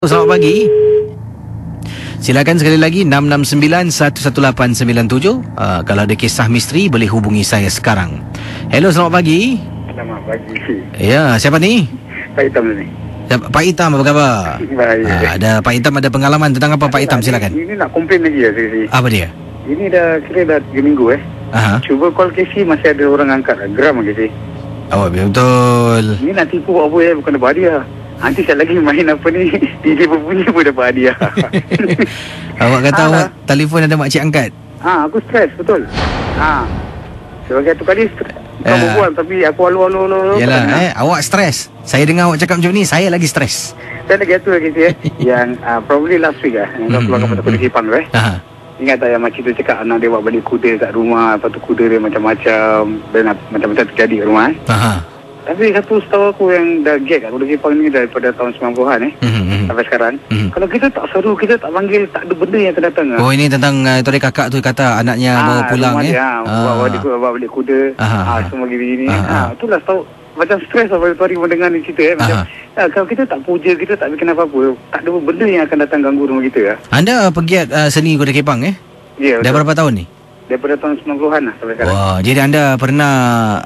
Selamat pagi. Silakan sekali lagi 669-11897. Kalau ada kisah misteri boleh hubungi saya sekarang. Hello, selamat pagi. Selamat pagi. Ya, siapa ni? Pak Hitam ni. Pak Hitam, apa khabar? Baik. Ada Pak Hitam, ada pengalaman tentang apa Pak Hitam, silakan. Ini nak komplain lagi ya sekali. Apa dia? Ini dah 3 minggu Aha. Cuba call KC masih ada orang angkat. Geram KC. Oh, betul. Ini nak tipu apa bukan dapat hadiah. Nanti saya lagi main apa ni DJ berbunyi pun dapat hadiah. Awak kata awak telefon ada makcik angkat. Aku stres betul. Sebagai satu kali kau berbual tapi aku alu-alu. Yalah, awak stres. Saya dengar awak cakap macam ni, saya lagi stres. Dan lagi satu lagi yang probably last week yang kau keluar kat Kota Kepang tu Ingat tak yang makcik tu cakap anak dia buat balik kuda kat rumah, lepas tu kuda dia macam-macam dan macam-macam terjadi kat rumah Tapi setahu aku yang dah gag kat Kota Kepang ni daripada tahun 90-an sampai sekarang. Kalau kita tak seru, kita tak panggil, tak ada benda yang akan datang. Oh, ini tentang tu dia kakak tu kata anaknya bawa pulang bawa balik kuda. Semua gini-gini. Itulah tahu macam stres apa tu hari mendengar ni cerita macam kalau kita tak puja, kita tak bikin apa-apa, tak ada benda yang akan datang ganggu rumah kita. Anda pegiat seni Kota Kepang Ya. Dah berapa tahun ni? Daripada tahun 90-an sampai sekarang. Wah, jadi anda pernah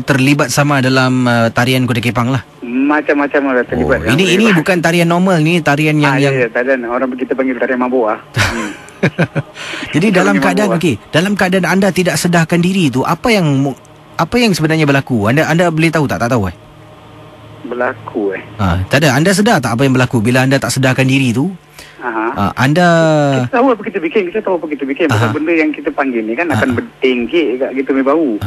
terlibat sama dalam tarian Kota Kepang lah. Macam-macam lah terlibat. Ini bukan tarian normal, ni tarian yang tarian orang kita panggil tarian mabuk Jadi dalam keadaan anda tidak sedarkan diri tu, apa yang sebenarnya berlaku? Anda boleh tahu tak tahu berlaku tak ada. Anda sedar tak apa yang berlaku bila anda tak sedarkan diri tu? Anda kita tahu apa kita bikin. Pasal benda yang kita panggil ni kan akan bertinggi kat kita punya bau.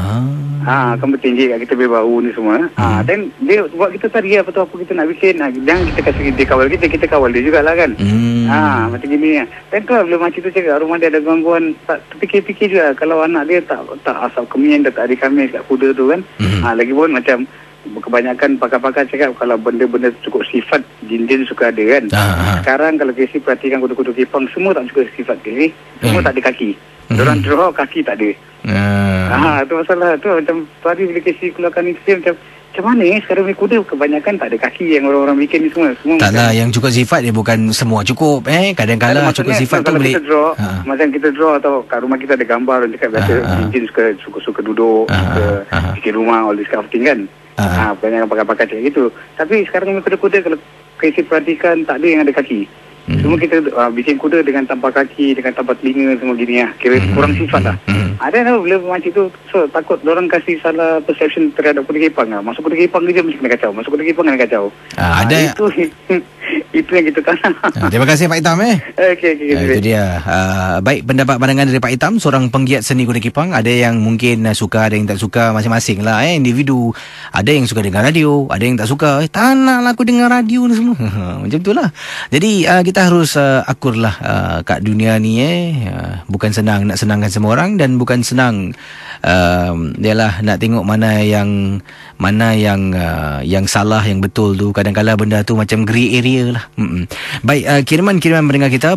Akan bertinggi kat kita punya bau ni semua. Dan dia buat kita tari apa kita nak bikin. Jangan kita kasi dia kawal kita kawal dia jugalah kan. Macam gini Dan tu bila makcik tu cakap rumah dia ada gangguan, tak terfikir-fikir juga kalau anak dia tak asap kemien, dah tak ada kamis kat kuda tu kan. Lagipun macam kebanyakan pakar-pakar cakap kalau benda-benda cukup sifat jin-jin suka ada kan. Sekarang kalau KC perhatikan kuda-kuda Kepang, semua tak cukup sifat KC. Semua tak ada kaki. Diorang draw kaki tak ada. Tu masalah tu. Macam tadi bila KC keluarkan ni macam mana sekarang ni kuda kebanyakan tak ada kaki yang orang-orang bikin ni semua taklah yang cukup sifat dia bukan semua cukup. Kadang-kadang cukup sifat tu boleh kita draw, macam kita draw atau kat rumah kita ada gambar orang cakap biasa jin suka duduk, bikin rumah all this kind of thing kan. Banyak pakar-pakar cakap gitu. Tapi sekarang kuda-kuda kalau KC perhatikan tak ada yang ada kaki. Semua kita bikin kuda dengan tanpa kaki, dengan tanpa telinga, semua gini kira kurang sifat lah. Ada bila macam tu takut orang kasih salah perception terhadap Kota Kepang Masuk Kota Kepang je mesti kena kacau. Masuk Kota Kepang kena kacau. Itu yang kita tak. Terima kasih Pak Hitam Okay. Itu dia. Baik, pendapat pandangan dari Pak Hitam, seorang penggiat seni Kota Kepang. Ada yang mungkin suka, ada yang tak suka, masing-masing lah individu. Ada yang suka dengar radio, ada yang tak suka. Tak nak lah aku dengar radio ni semua. Macam tu lah. Jadi kita harus akur lah kat dunia ni bukan senang nak senangkan semua orang, dan bukan senang ialah nak tengok mana yang salah, yang betul tu. Kadang-kadang benda tu macam grey area lah. Baik, kiriman pendengar kita